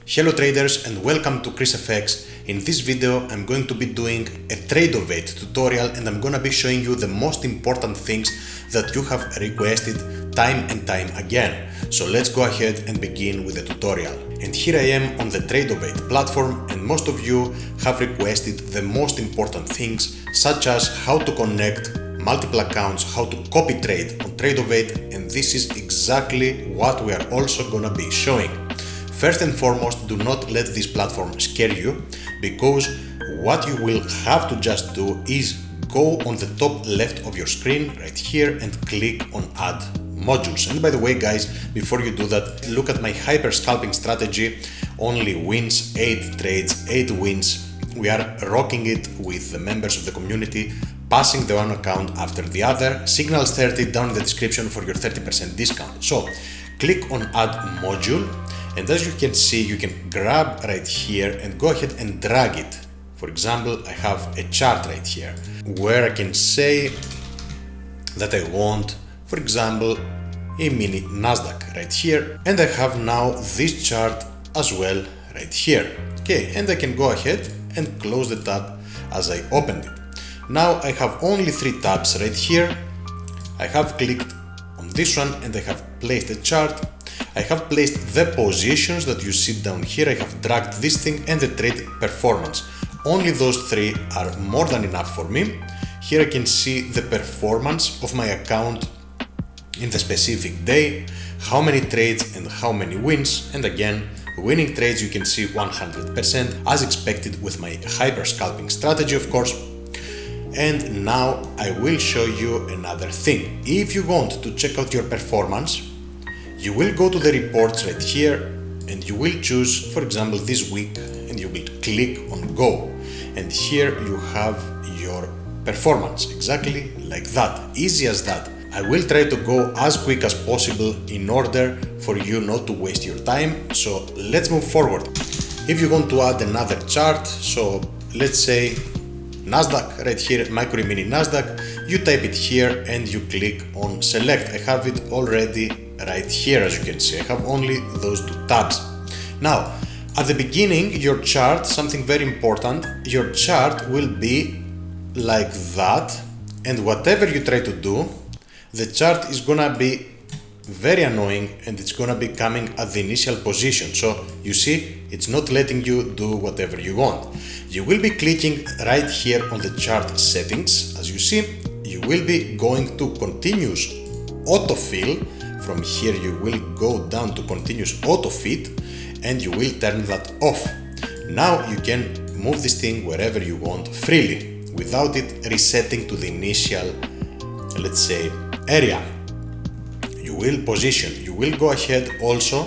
Hello traders and welcome to ChrisFX. In this video I'm going to be doing a Tradovate tutorial and I'm gonna be showing you the most important things that you have requested time and time again. So let's go ahead and begin with the tutorial. And here I am on the Tradovate platform, and most of you have requested the most important things, such as how to connect multiple accounts, how to copy trade on Tradovate, and this is exactly what we are also gonna be showing. First and foremost, do not let this platform scare you, because what you will have to just do is go on the top left of your screen right here and click on add modules. And by the way guys, before you do that, look at my hyper scalping strategy. Only wins, 8 trades, 8 wins. We are rocking it with the members of the community, passing the one account after the other. Signals 30 down in the description for your 30% discount. So click on add module, and as you can see, you can grab right here and go ahead and drag it. For example, I have a chart right here where I can say that I want, for example, a mini Nasdaq right here, and I have now this chart as well right here. Okay, and I can go ahead and close the tab as I opened it. Now I have only 3 tabs right here. I have clicked on this one and I have placed a chart. I have placed the positions that you see down here. I have dragged this thing and the trade performance. Only those 3 are more than enough for me. Here I can see the performance of my account in the specific day, how many trades and how many wins, and again, winning trades you can see 100% as expected with my hyper scalping strategy, of course. And now I will show you another thing. If you want to check out your performance, you will go to the reports right here and you will choose, for example, this week, and you will click on go, and here you have your performance, exactly like that, easy as that. I will try to go as quick as possible in order for you not to waste your time. So let's move forward. If you want to add another chart, so let's say Nasdaq right here, micro mini Nasdaq, you type it here and you click on select. I have it already right here, as you can see. I have only those 2 tabs. Now, at the beginning, your chart, something very important, your chart will be like that, and whatever you try to do, the chart is gonna be very annoying and it's gonna be coming at the initial position. So you see, it's not letting you do whatever you want. You will be clicking right here on the chart settings. As you see, you will be going to continuous autofill. From here you will go down to continuous auto fit and you will turn that off. Now you can move this thing wherever you want freely without it resetting to the initial, let's say, area. You will position, you will go ahead also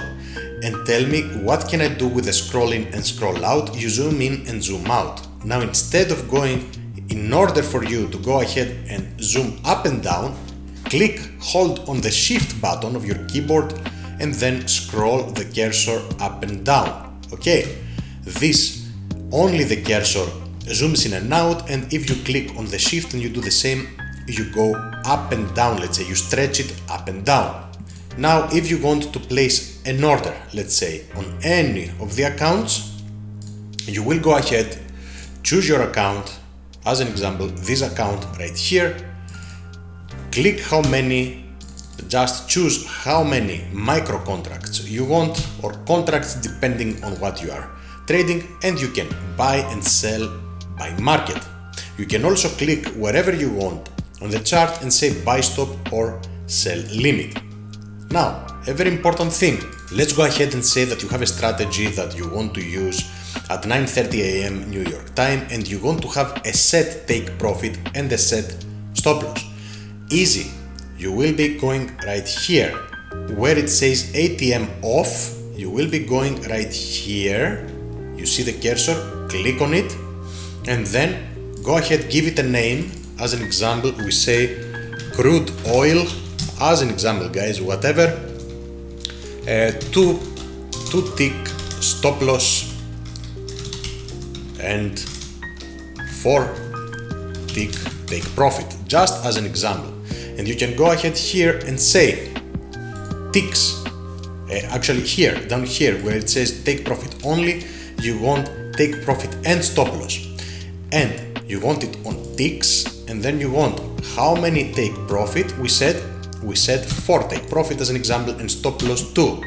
and tell me what can I do with the scroll in and scroll out. You zoom in and zoom out. Now instead of going, in order for you to go ahead and zoom up and down, click, hold on the shift button of your keyboard and then scroll the cursor up and down. Okay, this, only the cursor zooms in and out, and if you click on the shift and you do the same, you go up and down, let's say, you stretch it up and down. Now, if you want to place an order, let's say, on any of the accounts, you will go ahead, choose your account, as an example, this account right here, click how many, just choose how many micro contracts you want, or contracts depending on what you are trading, and you can buy and sell by market. You can also click wherever you want on the chart and say buy stop or sell limit. Now, a very important thing, let's go ahead and say that you have a strategy that you want to use at 9:30 AM New York time, and you want to have a set take profit and a set stop loss. Easy, you will be going right here where it says ATM off. You will be going right here, you see the cursor, click on it, and then go ahead, give it a name. As an example, we say crude oil, as an example guys, whatever, 2 tick stop loss and 4 tick take profit, just as an example. And you can go ahead here and say ticks Actually here, down here where it says take profit only, you want take profit and stop loss, and you want it on ticks, and then you want how many take profit. We said 4 take profit as an example, and stop loss 2,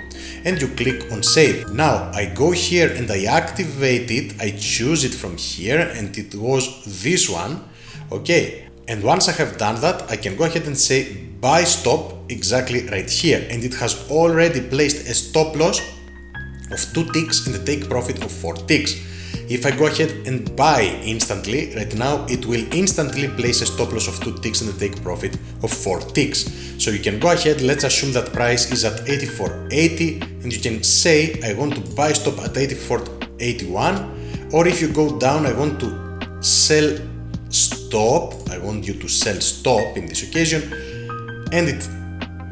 and you click on save. Now I go here and I activate it, I choose it from here, and it was this one, okay. And once I have done that, I can go ahead and say buy stop exactly right here, and it has already placed a stop loss of 2 ticks and a take profit of 4 ticks. If I go ahead and buy instantly, right now it will instantly place a stop loss of 2 ticks and a take profit of 4 ticks. So you can go ahead, let's assume that price is at 84.80, and you can say I want to buy stop at 84.81, or if you go down, I want to sell stop, I want you to sell stop in this occasion, and it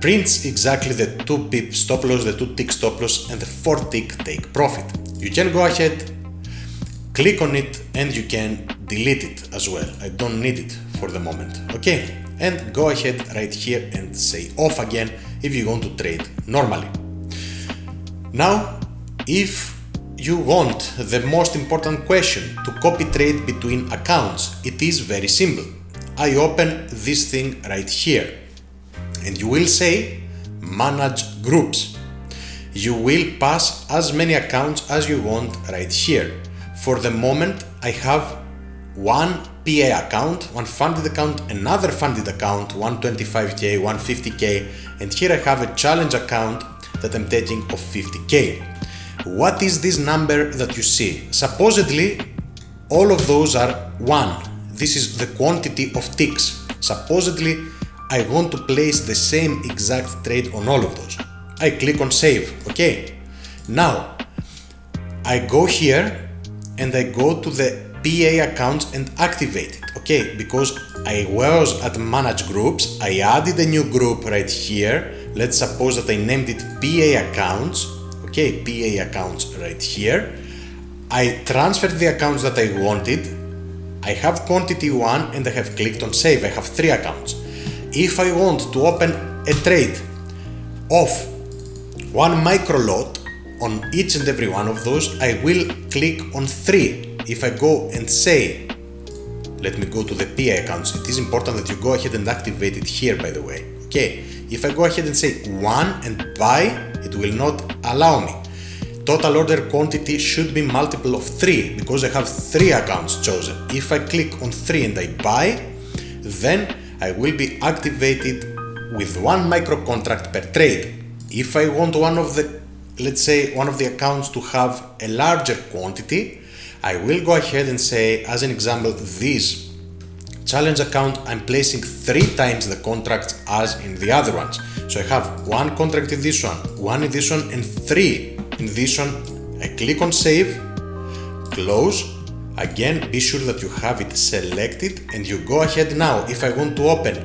prints exactly the 2 pip stop loss, the 2 tick stop loss, and the 4 tick take profit. You can go ahead, click on it, and you can delete it as well. I don't need it for the moment, okay? And go ahead right here and say off again if you want to trade normally. Now, if you want the most important question, to copy trade between accounts, it is very simple. I open this thing right here, and you will say manage groups. You will pass as many accounts as you want right here. For the moment, I have one PA account, one funded account, another funded account, 125k, 150k, and here I have a challenge account that I'm taking of 50k. What is this number that you see? Supposedly, all of those are 1. This is the quantity of ticks. Supposedly, I want to place the same exact trade on all of those. I click on save, okay? Now, I go here and I go to the PA accounts and activate it, okay? Because I was at manage groups, I added a new group right here. Let's suppose that I named it PA accounts, okay? PA accounts right here. I transferred the accounts that I wanted. I have quantity 1 and I have clicked on save. I have 3 accounts. If I want to open a trade of 1 micro lot on each and every one of those, I will click on 3. If I go and say, let me go to the PA accounts, it is important that you go ahead and activate it here, by the way, okay? If I go ahead and say 1 and buy, it will not allow me. Total order quantity should be multiple of 3 because I have 3 accounts chosen. If I click on 3 and I buy, then I will be activated with 1 micro contract per trade. If I want one of the, let's say, one of the accounts to have a larger quantity, I will go ahead and say, as an example, this challenge account, I'm placing 3 times the contracts as in the other ones. So I have 1 contract in this one, 1 in this one, and 3 in this one. I click on save, close. Again, be sure that you have it selected, and you go ahead now. If I want to open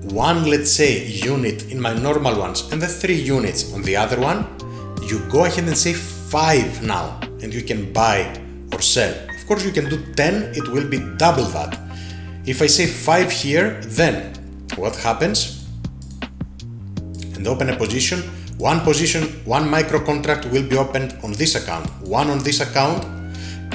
1, let's say, unit in my normal ones and the 3 units on the other one, you go ahead and say 5 now, and you can buy or sell. Of course, you can do 10, it will be double that. If I say 5 here, then what happens? And open a position, 1 micro contract will be opened on this account, 1 on this account,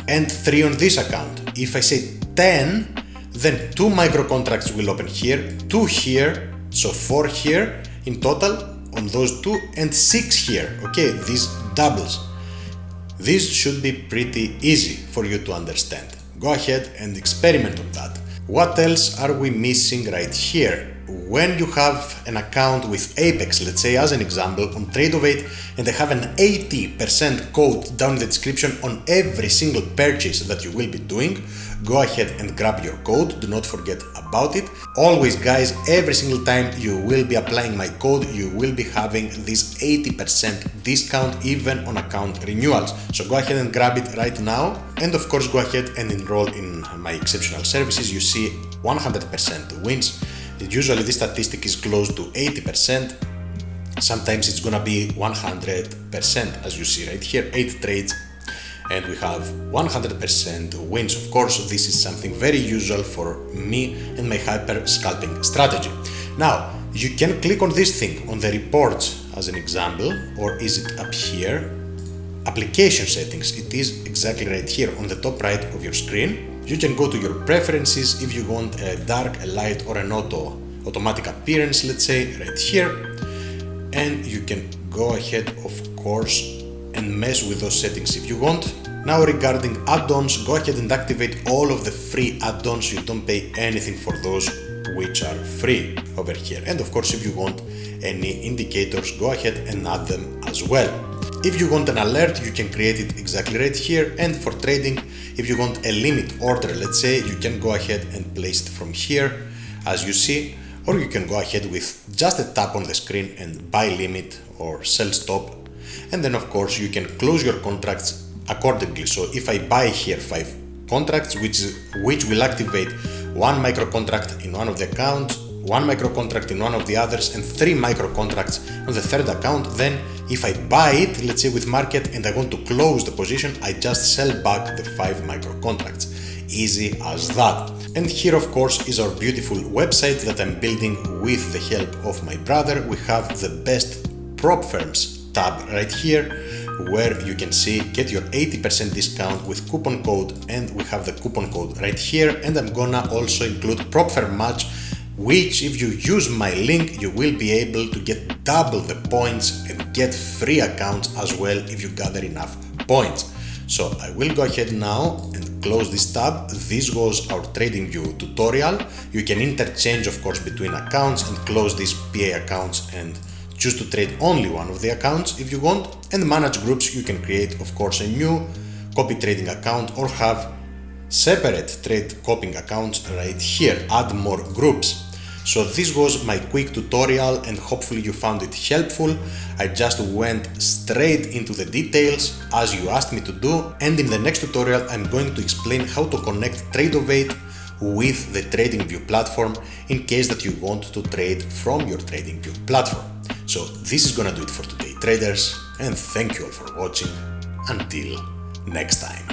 and 3 on this account. If I say 10, then 2 micro contracts will open here, 2 here, so 4 here in total on those 2, and 6 here, okay, these doubles. This should be pretty easy for you to understand. Go ahead and experiment on that. What else are we missing right here? When you have an account with Apex, let's say as an example, on Tradovate, and they have an 80% code down in the description on every single purchase that you will be doing, go ahead and grab your code, do not forget about it. Always guys, every single time you will be applying my code, you will be having this 80% discount even on account renewals. So go ahead and grab it right now, and of course go ahead and enroll in my exceptional services. You see 100% wins. Usually this statistic is close to 80%. Sometimes it's gonna be 100%, as you see right here, 8 trades, and we have 100% wins. Of course, this is something very usual for me and my hyper scalping strategy. Now, you can click on this thing, on the reports as an example, or is it up here? Application settings, it is exactly right here on the top right of your screen. You can go to your preferences if you want a dark, a light, or an automatic appearance, let's say, right here. And you can go ahead, of course, and mess with those settings if you want. Now regarding add-ons, go ahead and activate all of the free add-ons. You don't pay anything for those which are free over here. And of course, if you want any indicators, go ahead and add them as well. If you want an alert, you can create it exactly right here. And for trading, if you want a limit order, let's say, you can go ahead and place it from here, as you see, or you can go ahead with just a tap on the screen and buy limit or sell stop. And then of course you can close your contracts accordingly. So if I buy here 5 contracts, which will activate 1 micro contract in one of the accounts, 1 micro contract in one of the others, and 3 micro contracts on the third account, then if I buy it, let's say with market, and I want to close the position, I just sell back the 5 micro contracts. Easy as that. And here of course is our beautiful website that I'm building with the help of my brother. We have the best prop firms tab right here, where you can see get your 80% discount with coupon code, and we have the coupon code right here. And I'm gonna also include prop firm match, which if you use my link, you will be able to get double the points and get free accounts as well if you gather enough points. So I will go ahead now and close this tab. This was our TradingView tutorial. You can interchange, of course, between accounts and close these PA accounts and choose to trade only one of the accounts if you want. And manage groups, you can create, of course, a new copy trading account or have separate trade copying accounts right here. Add more groups. So this was my quick tutorial and hopefully you found it helpful. I just went straight into the details as you asked me to do, and in the next tutorial I'm going to explain how to connect Tradovate with the TradingView platform in case that you want to trade from your TradingView platform. So this is gonna do it for today, traders, and thank you all for watching. Until next time.